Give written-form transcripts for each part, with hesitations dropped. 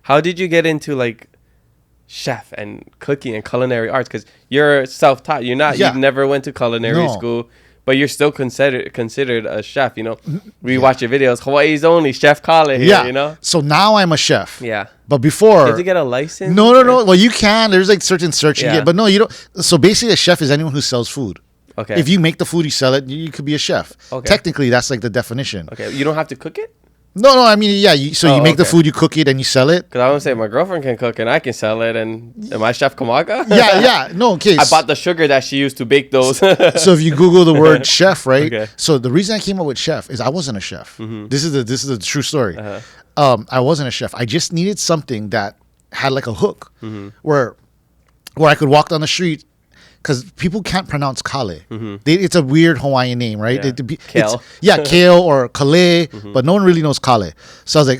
How did you get into like chef and cooking and culinary arts? Because you're self-taught. You're not. Yeah. You never went to culinary school, but you're still considered a chef. You know, we watch your videos. Hawaii's only Chef Kale here. Yeah. You know. So now I'm a chef. Yeah. But before, you have to get a license. No. Well, you can. There's like certain search you get, but no, you don't. So basically, a chef is anyone who sells food. Okay. If you make the food, you sell it. You could be a chef. Okay. Technically, that's like the definition. Okay. You don't have to cook it. No. I mean, yeah. You make the food, you cook it, and you sell it. Because I want to say my girlfriend can cook and I can sell it, and am I Chef Kamaga? Yeah. No, okay. I bought the sugar that she used to bake those. So if you Google the word chef, right? Okay. So the reason I came up with chef is I wasn't a chef. This is the true story. I wasn't a chef. I just needed something that had like a hook, where I could walk down the street. Because people can't pronounce Kale. It's a weird Hawaiian name, right? Yeah. Kale. Kale or Kale, but no one really knows Kale. So I was like,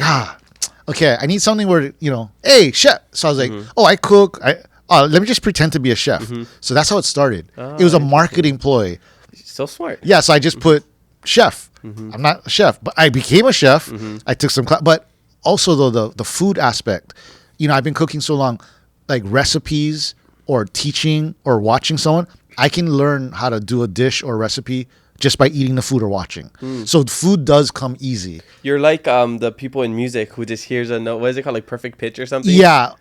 okay, I need something where, hey, chef. So I was like, I cook. Let me just pretend to be a chef. So that's how it started. It was a marketing ploy. So smart. Yeah, so I just put chef. I'm not a chef, but I became a chef. I took some class. But also, though, the food aspect, I've been cooking so long, like recipes or teaching or watching someone, I can learn how to do a dish or recipe just by eating the food or watching. So food does come easy. You're like the people in music who just hears a note. What is it called? Like perfect pitch or something? Yeah.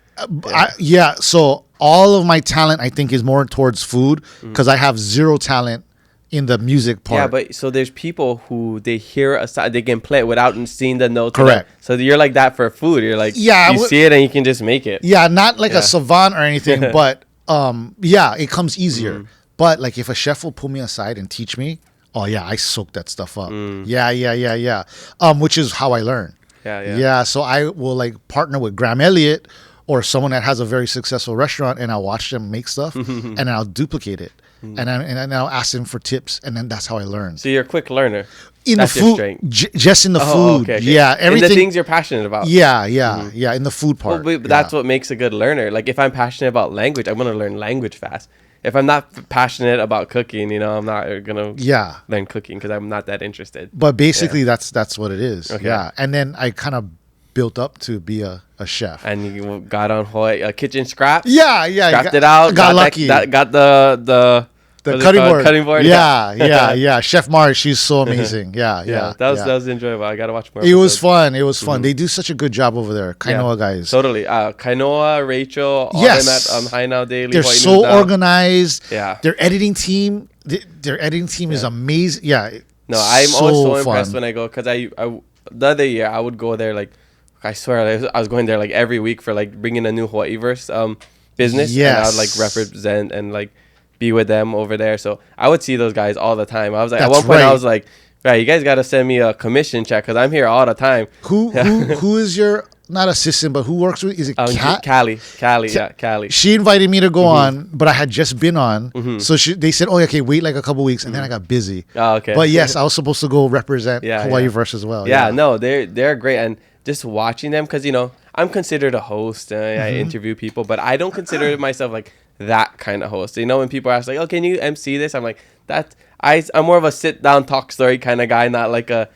So all of my talent, I think, is more towards food because I have zero talent in the music part. Yeah, but so there's people who they hear a sound, they can play it without seeing the notes. Correct. So you're like that for food. You're like, yeah, you see it and you can just make it. Yeah, not like a savant or anything, but it comes easier. But like if a chef will pull me aside and teach me, I soak that stuff up. Yeah. Which is how I learn. Yeah, so I will like partner with Graham Elliott or someone that has a very successful restaurant, and I'll watch them make stuff and I'll duplicate it. And I'll ask them for tips, and then that's how I learn. So you're a quick learner. That's the food, just in the food. Okay. Yeah, everything. In the things you're passionate about. Yeah, in the food part. But that's what makes a good learner. Like if I'm passionate about language, I'm gonna learn language fast. If I'm not passionate about cooking, I'm not gonna learn cooking because I'm not that interested. But basically, that's what it is. Okay. Yeah, and then I kind of built up to be a chef. And you got on Hawaii kitchen scraps. Yeah. Scrapped it out. Got lucky. Got the cutting board. Yeah. Chef Mars, she's so amazing. Yeah. That was enjoyable. I gotta watch more. It was fun. They do such a good job over there. Kainoa guys. Totally. Kainoa, Rachel, all them at High Now Daily. They're so organized. Yeah. Their editing team is amazing. Yeah. No, I'm always so impressed when I go because I the other year I would go there like I swear I was going there like every week for like bringing a new Hawaii verse business. Yes. And I would like represent and like be with them over there. So I would see those guys all the time. I was like, at one point I was like, right, you guys got to send me a commission check because I'm here all the time. Who is your, not assistant, but who works with, is it Callie? Callie. She invited me to go on, but I had just been on. So they said, okay, wait like a couple weeks. And then I got busy. Oh, okay. But yes, I was supposed to go represent Hawaii Verse as well. Yeah, no, they're great. And just watching them, because, I'm considered a host. I interview people, but I don't consider myself like that kind of host. When people ask like, oh, can you MC this? I'm like, I'm more of a sit down talk story kind of guy, not like a,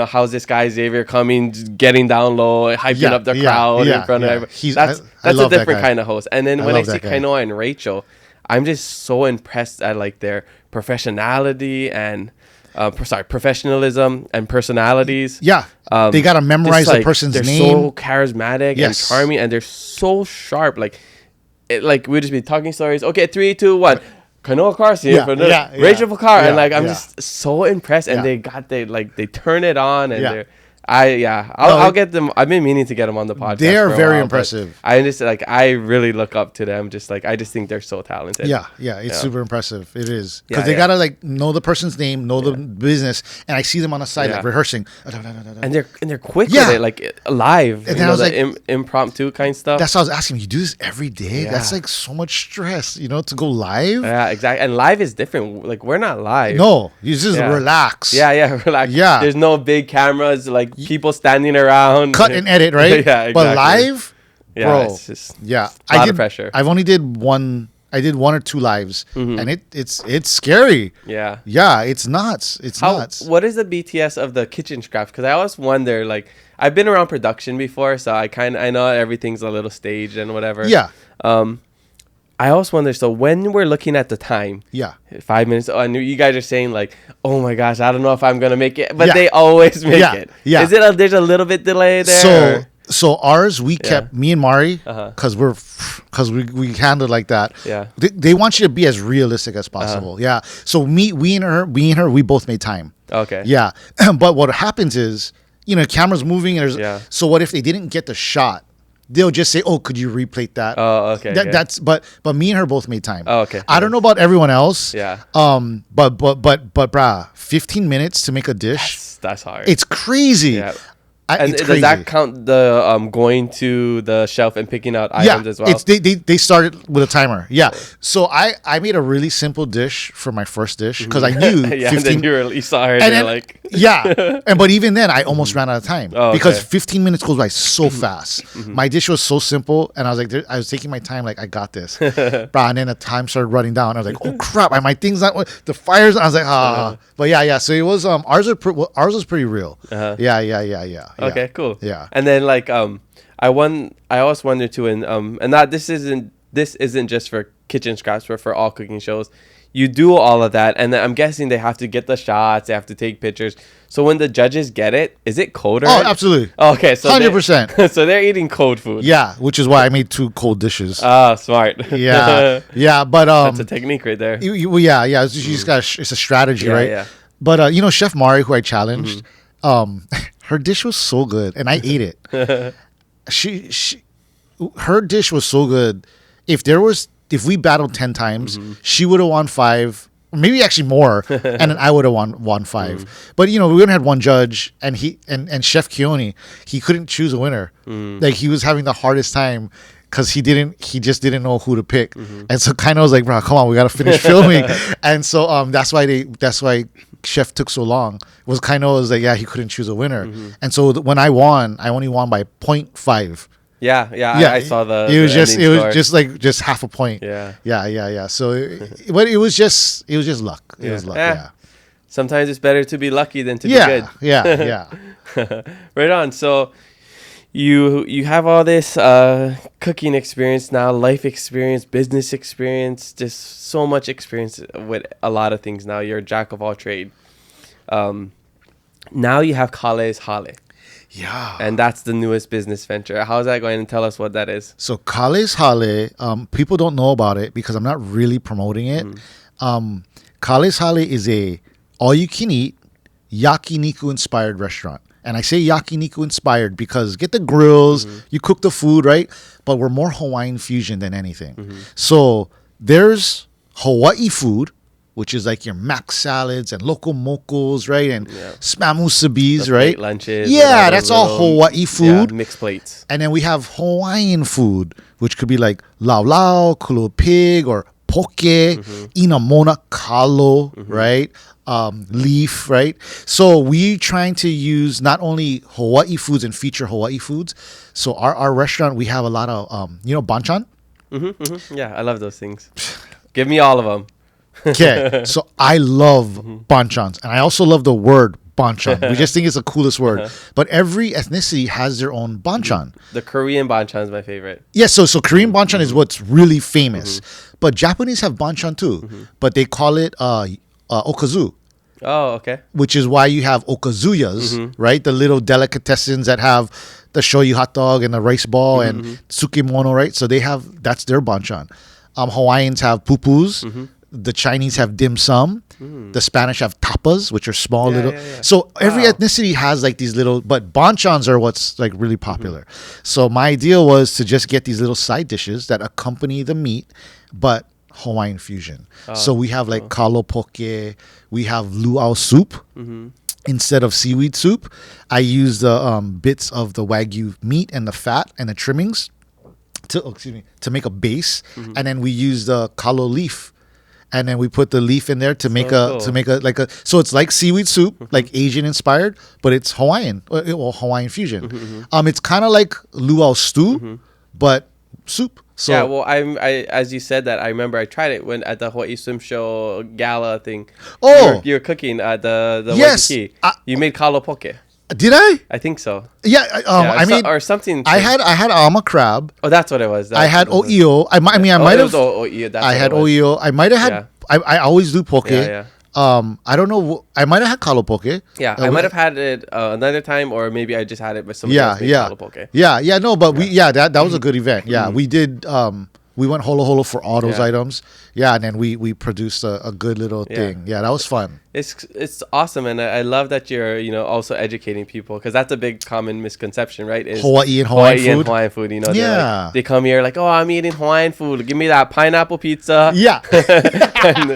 how's this guy Xavier coming, getting down low, hyping up the crowd in front of everybody. That's a different kind of host. And then when I see Kainoa and Rachel, I'm just so impressed at like their professionality and professionalism and personalities. Yeah. They got to memorize the person's name. They're so charismatic and charming, and they're so sharp. Like we'd just be talking stories. Okay, 3, 2, 1. Kanoa Carson, Rachel Fakar, and like I'm just so impressed. And they turn it on, and I'll get them. I've been meaning to get them on the podcast. They are very impressive. I just I really look up to them. I just think they're so talented. Yeah, it's super impressive. It is because they gotta like know the person's name, know the business, and I see them on the side like rehearsing. And they're quick with it, like live. And then I was like impromptu kind stuff. That's what I was asking. You do this every day? That's like so much stress, to go live. Yeah, exactly. And live is different. Like we're not live. No, you just relax. Yeah, relax. Yeah, there's no big cameras like people standing around, cut and edit, right? Yeah, exactly. But live, bro, it's just a lot of pressure. I've only did one. I did 1 or 2 lives, and it's scary. Yeah, it's nuts. It's nuts. What is the BTS of the kitchen scraps? Because I always wonder, like, I've been around production before, so I know everything's a little staged and whatever. Yeah. I also wonder, so when we're looking at the time, Yeah. 5 minutes, I knew you guys are saying like, oh my gosh, I don't know if I'm going to make it, but Yeah. they always make Yeah. it. Yeah. Is it there's a little bit delay there? So ours, we kept me and Mari, Uh-huh. because we handled like that. Yeah. They want you to be as realistic as possible. Yeah. So we and her, we both made time. Okay. Yeah. But what happens is, camera's moving and Yeah. so what if they didn't get the shot? They'll just say, "Oh, could you replate that?" Oh, okay. That's but me and her both made time. Oh, okay. I don't know about everyone else. Yeah. But brah, 15 minutes to make a dish. That's hard. It's crazy. Yeah. It's Does crazy. that count the going to the shelf and picking out items as well? It's they started with a timer. Yeah. So I made a really simple dish for my first dish because I knew yeah, 15 and then you saw her and and you're then, like... yeah. But even then I almost ran out of time because okay. 15 minutes goes by so fast. My dish was so simple and I was like, I was taking my time like I got this. Bruh, and then the time started running down. I was like, oh crap, my thing's not the fires. I was like, But yeah. So it was ours was pretty real. Yeah. Okay, cool. Yeah. And then like I always wonder too, and that this isn't just for kitchen scraps, but for all cooking shows. You do all of that, and then I'm guessing they have to get the shots, they have to take pictures. So when the judges get it, is it cold already? Oh, absolutely. Okay, so 100%. So they're eating cold food. Yeah, which is why I made 2 cold dishes. Oh, smart. Yeah, but That's a technique right there. It's just it's a strategy, right? Yeah. But Chef Mari, who I challenged, her dish was so good, and I ate it. Her dish was so good. If we battled 10 times, she would have won 5, maybe actually more, and then I would have won 5. But we only had one judge, and Chef Keone, he couldn't choose a winner. Like he was having the hardest time because he just didn't know who to pick, and so kind of was like, bro, come on, we gotta finish filming, and so that's why Chef took so long. It was kind of was like, yeah, he couldn't choose a winner, and so when I won, I only won by 0.5. Yeah. I saw the. It was the just half a point. Yeah. So, but it was just luck. It was luck. Yeah. Sometimes it's better to be lucky than to be good. Yeah. Right on. So, you have all this cooking experience now, life experience, business experience, just so much experience with a lot of things. Now you're a jack of all trade. Now you have Kale's Hale. Yeah. And that's the newest business venture. How's that going? And tell us what that is. So Kale's Hale, people don't know about it because I'm not really promoting it. Kale's Hale is a all-you-can-eat yakiniku inspired restaurant. And I say yakiniku inspired because get the grills, you cook the food, right? But we're more Hawaiian fusion than anything. So there's Hawaii food, which is like your mac salads and loco mocos, right? And smamusabis, right? Lunches. Yeah, that's all Hawaii food. Yeah, mixed plates. And then we have Hawaiian food, which could be like lau lau, kulo pig, or poke, inamona kalo, right? Leaf, right? So we trying to use not only Hawaii foods and feature Hawaii foods. So our restaurant, we have a lot of, banchan? Yeah, I love those things. Give me all of them. Okay, so I love banchans, and I also love the word banchan. We just think it's the coolest word. But every ethnicity has their own banchan. The Korean banchan is my favorite. Yeah, so Korean banchan is what's really famous. But Japanese have banchan too, but they call it okazu. Oh, okay. Which is why you have okazuyas, right? The little delicatessens that have the shoyu hot dog and the rice ball and tsukemono, right? So that's their banchan. Hawaiians have pupus. The Chinese have dim sum. The Spanish have tapas, which are small little. Yeah. So every ethnicity has like these little, but banchans are what's like really popular. So my idea was to just get these little side dishes that accompany the meat, but Hawaiian fusion. So we have like kalo poke, we have luau soup. Instead of seaweed soup, I use the bits of the Wagyu meat and the fat and the trimmings to make a base, and then we use the kalo leaf. And then we put the leaf in there to make so it's like seaweed soup, like Asian inspired, but it's Hawaiian, or Hawaiian fusion. It's kind of like luau stew, but soup. So yeah, well, I as you said that, I remember I tried it when at the Hawaii Swim Show gala thing. Oh, you were cooking at the yes, Waikiki. You made kalo poke. Did I? I think so. Yeah. I mean, or something. I had ama crab. Oh, that's what it was. I had oio. I might have. I had oio. I might have had. Yeah. I always do poke. Yeah. I don't know. I might have had kalo poke. Yeah, I might have had it another time, or maybe I just had it with somebody else. Kalo poke. Yeah. No, but that was a good event. Yeah, we did. We went holo holo for all those items. Yeah, and then we produced a good little thing. Yeah, that was fun. It's awesome, and I love that you're also educating people, because that's a big common misconception, right? Is Hawaii and Hawaiian food. They come here like, oh, I'm eating Hawaiian food. Give me that pineapple pizza. Yeah. And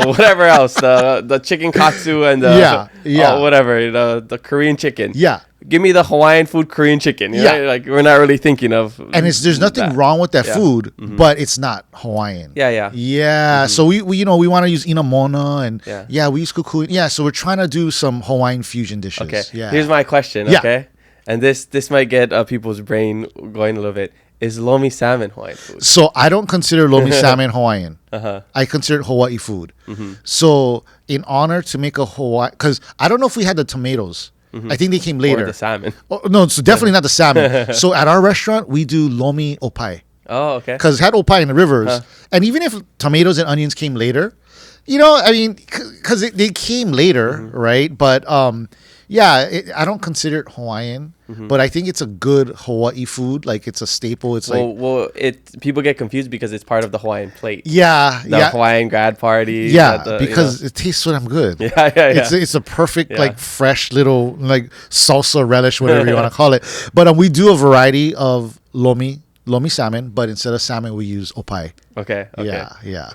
whatever else, the chicken katsu and whatever, the Korean chicken. Yeah. Give me the Hawaiian food, Korean chicken. Right? Like, we're not really thinking of. And there's nothing wrong with that food, but it's not Hawaiian. Yeah. So we want to use inamona and we use kuku. Yeah. So we're trying to do some Hawaiian fusion dishes. Okay. Yeah. Here's my question. Okay. And this might get people's brain going a little bit. Is lomi salmon Hawaiian food? So I don't consider lomi salmon Hawaiian. I consider it Hawaii food. So in honor to make a Hawaii, because I don't know if we had the tomatoes. I think they came later. Or the salmon. Oh, no, it's definitely not the salmon. So at our restaurant, we do lomi opai. Oh, okay. Because it had opai in the rivers. And even if tomatoes and onions came later, I mean, because they came later, right? But I don't consider it Hawaiian. But I think it's a good Hawaii food. Like, it's a staple. It's people get confused because it's part of the Hawaiian plate. Yeah. The Hawaiian grad party. Yeah, because it tastes so damn good. Yeah. It's a perfect, like, fresh little, like, salsa relish, whatever you want to call it. But we do a variety of lomi salmon, but instead of salmon, we use opai. Okay. Yeah. Cool.